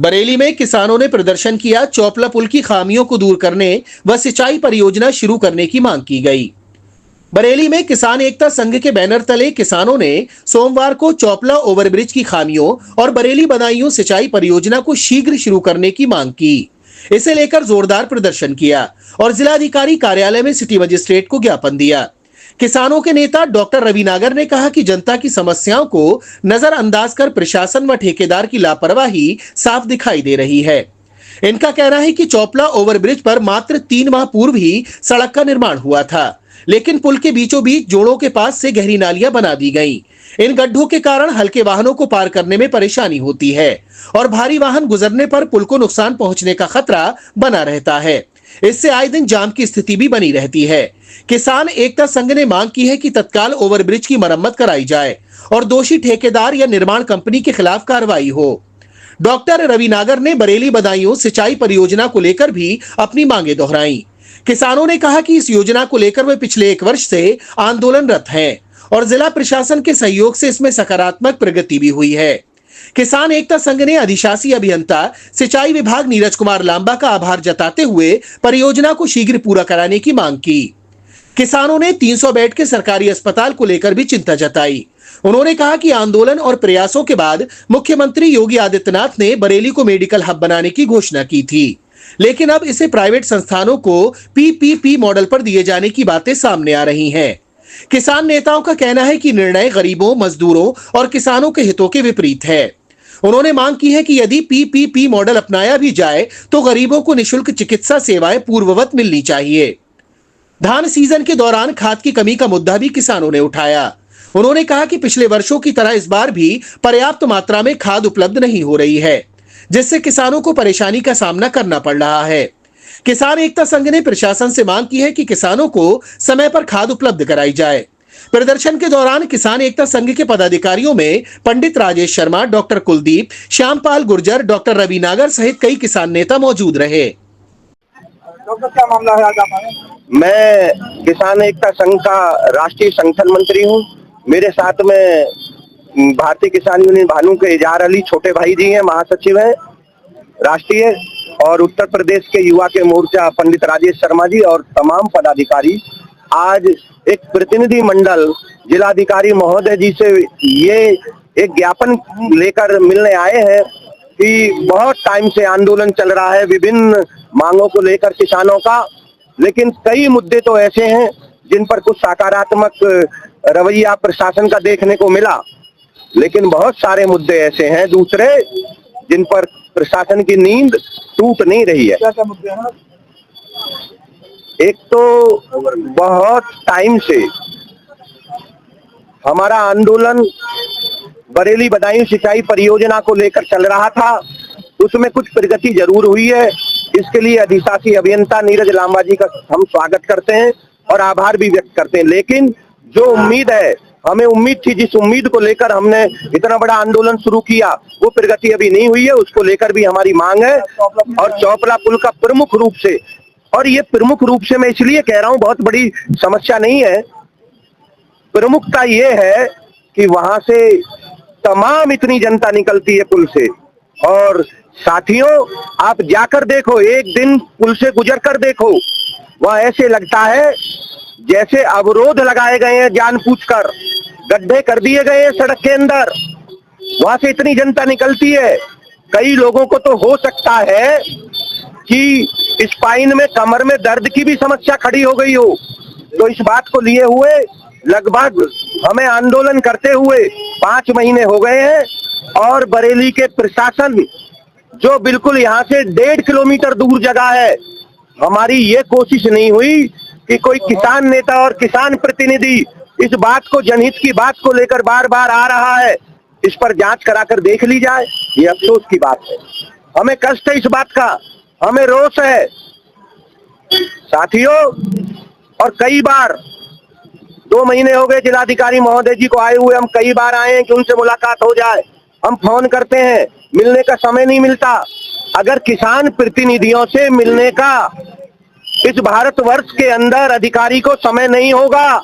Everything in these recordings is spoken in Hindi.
बरेली में किसानों ने प्रदर्शन किया। चौपला पुल की खामियों को दूर करने व सिंचाई परियोजना शुरू करने की मांग की गई। बरेली में किसान एकता संघ के बैनर तले किसानों ने सोमवार को चौपला ओवरब्रिज की खामियों और बरेली बदायूं सिंचाई परियोजना को शीघ्र शुरू करने की मांग की। इसे लेकर जोरदार प्रदर्शन किया और जिलाधिकारी कार्यालय में सिटी मजिस्ट्रेट को ज्ञापन दिया। किसानों के नेता डॉक्टर रवि नागर ने कहा कि जनता की समस्याओं को नजरअंदाज कर प्रशासन व ठेकेदार की लापरवाही साफ दिखाई दे रही है। इनका कहना है कि चौपला ओवरब्रिज पर मात्र 3 माह पूर्व ही सड़क का निर्माण हुआ था, लेकिन पुल के बीचों बीच जोड़ों के पास से गहरी नालियां बना दी गईं। इन गड्ढों के कारण हल्के वाहनों को पार करने में परेशानी होती है और भारी वाहन गुजरने पर पुल को नुकसान पहुंचने का खतरा बना रहता है। इससे आए दिन जाम की स्थिति भी बनी रहती है। किसान एकता संघ ने मांग की है कि तत्काल ओवरब्रिज की मरम्मत कराई जाए और दोषी ठेकेदार या निर्माण कंपनी के खिलाफ कार्रवाई हो। डॉक्टर रवि नागर ने बरेली बदायूं सिंचाई परियोजना को लेकर भी अपनी मांगे दोहराई। किसानों ने कहा कि इस योजना को लेकर वे पिछले 1 वर्ष से आंदोलनरत हैं और जिला प्रशासन के सहयोग से इसमें सकारात्मक प्रगति भी हुई है। किसान एकता संघ ने अधिशासी अभियंता सिंचाई विभाग नीरज कुमार लांबा का आभार जताते हुए परियोजना को शीघ्र पूरा कराने की मांग की। किसानों ने 300 बेड के सरकारी अस्पताल को लेकर भी चिंता जताई। उन्होंने कहा कि आंदोलन और प्रयासों के बाद मुख्यमंत्री योगी आदित्यनाथ ने बरेली को मेडिकल हब बनाने की घोषणा की थी, लेकिन अब इसे प्राइवेट संस्थानों को पीपीपी मॉडल पर दिए जाने की बातें सामने आ रही हैं। किसान नेताओं का कहना है कि निर्णय गरीबों, मजदूरों और किसानों के हितों के विपरीत है। उन्होंने मांग की है कि यदि पीपीपी मॉडल अपनाया भी जाए तो गरीबों को निःशुल्क चिकित्सा सेवाएं पूर्ववत मिलनी चाहिए। धान सीजन के दौरान खाद की कमी का मुद्दा भी किसानों ने उठाया। उन्होंने कहा कि पिछले वर्षों की तरह इस बार भी पर्याप्त मात्रा में खाद उपलब्ध नहीं हो रही है, जिससे किसानों को परेशानी का सामना करना पड़ रहा है। किसान एकता संघ ने प्रशासन से मांग की है कि किसानों को समय पर खाद उपलब्ध कराई जाए। प्रदर्शन के दौरान किसान एकता संघ के पदाधिकारियों में पंडित राजेश शर्मा, डॉक्टर कुलदीप, श्यामपाल गुर्जर, डॉक्टर रवि नागर सहित कई किसान नेता मौजूद रहे। डॉक्टर, क्या मामला है आज आप? मैं किसान एकता संघ का राष्ट्रीय संगठन मंत्री हूँ। मेरे साथ में भारतीय किसान यूनियन भानु के इजहार अली छोटे भाई जी हैं, महासचिव हैं राष्ट्रीय, और उत्तर प्रदेश के युवा के मोर्चा पंडित राजेश शर्मा जी और तमाम पदाधिकारी आज एक प्रतिनिधि मंडल जिलाधिकारी महोदय जी से ये एक ज्ञापन लेकर मिलने आए हैं कि बहुत टाइम से आंदोलन चल रहा है विभिन्न मांगों को लेकर किसानों का, लेकिन कई मुद्दे तो ऐसे हैं जिन पर कुछ सकारात्मक रवैया प्रशासन का देखने को मिला, लेकिन बहुत सारे मुद्दे ऐसे हैं दूसरे जिन पर प्रशासन की नींद टूट नहीं रही है। क्या मुद्दे हैं? एक तो बहुत टाइम से हमारा आंदोलन बरेली बदायूं सिंचाई परियोजना को लेकर चल रहा था, उसमें कुछ प्रगति जरूर हुई है। इसके लिए अधिशासी अभियंता नीरज लांबा जी का हम स्वागत करते हैं और आभार भी व्यक्त करते हैं, लेकिन जो उम्मीद है, हमें उम्मीद थी, जिस उम्मीद को लेकर हमने इतना बड़ा आंदोलन शुरू किया, वो प्रगति अभी नहीं हुई है। उसको लेकर भी हमारी मांग है। और चौपला पुल का प्रमुख रूप से, और ये प्रमुख रूप से मैं इसलिए कह रहा हूं, बहुत बड़ी समस्या नहीं है, प्रमुखता ये है कि वहां से तमाम इतनी जनता निकलती है पुल से। और साथियों, आप जाकर देखो, एक दिन पुल से गुजर कर देखो, वहां ऐसे लगता है जैसे अवरोध लगाए गए हैं, जानबूझकर गड्ढे कर दिए गए हैं सड़क के अंदर। वहां से इतनी जनता निकलती है, कई लोगों को तो हो सकता है कि स्पाइन में, कमर में दर्द की भी समस्या खड़ी हो गई हो। तो इस बात को लिए हुए लगभग हमें आंदोलन करते हुए 5 महीने हो गए हैं, और बरेली के प्रशासन जो बिल्कुल यहाँ से 1.5 किलोमीटर दूर जगह है, हमारी ये कोशिश नहीं हुई कि कोई किसान नेता और किसान प्रतिनिधि इस बात को, जनहित की बात को लेकर बार बार आ रहा है, इस पर जांच कराकर देख ली जाए। ये अफसोस की बात है, हमें कष्ट है इस बात का, हमें रोष है साथियों। और कई बार, 2 महीने हो गए जिलाधिकारी महोदय जी को आए हुए, हम कई बार आए हैं कि उनसे मुलाकात हो जाए, हम फोन करते हैं, मिलने का समय नहीं मिलता। अगर किसान प्रतिनिधियों से मिलने का इस भारतवर्ष के अंदर अधिकारी को समय नहीं होगा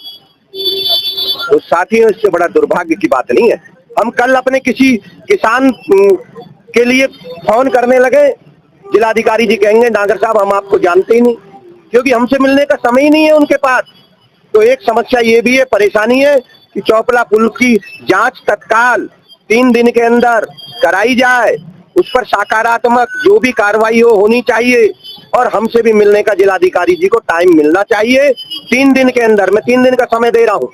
तो साथियों, इससे बड़ा दुर्भाग्य की बात नहीं है। हम कल अपने किसी किसान के लिए फोन करने लगे। जिलाधिकारी जी कहेंगे नागर साहब हम आपको जानते ही नहीं, क्योंकि हमसे मिलने का समय ही नहीं है उनके पास। तो एक समस्या ये भी है, परेशानी है कि चौपला पुल की जांच तत्काल 3 दिन के अंदर कराई जाए, उस पर सकारात्मक जो भी कार्रवाई होनी चाहिए, और हमसे भी मिलने का जिलाधिकारी जी को टाइम मिलना चाहिए 3 दिन के अंदर। मैं 3 दिन का समय दे रहा हूं,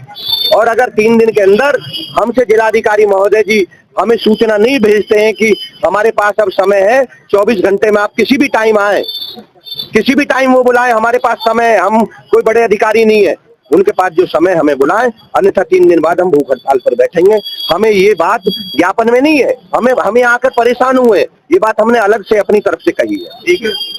और अगर 3 दिन के अंदर हमसे जिलाधिकारी महोदय जी हमें सूचना नहीं भेजते हैं कि हमारे पास अब समय है 24 घंटे में, आप किसी भी टाइम आए, किसी भी टाइम वो बुलाएं, हमारे पास समय है, हम कोई बड़े अधिकारी नहीं है, उनके पास जो समय हमें बुलाएं, अन्यथा 3 दिन बाद हम भूख हड़ताल पर बैठेंगे। हमें ये बात ज्ञापन में नहीं है, हमें आकर परेशान हुए, ये बात हमने अलग से अपनी तरफ से कही है। ठीक है।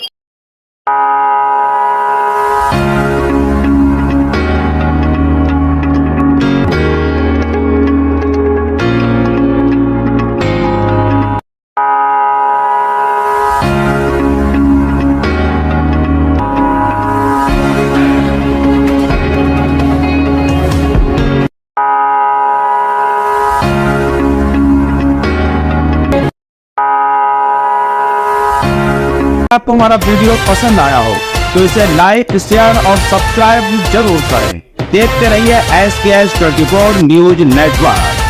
आपको हमारा वीडियो पसंद आया हो तो इसे लाइक, शेयर और सब्सक्राइब जरूर करें। देखते रहिए SKS 24 न्यूज नेटवर्क।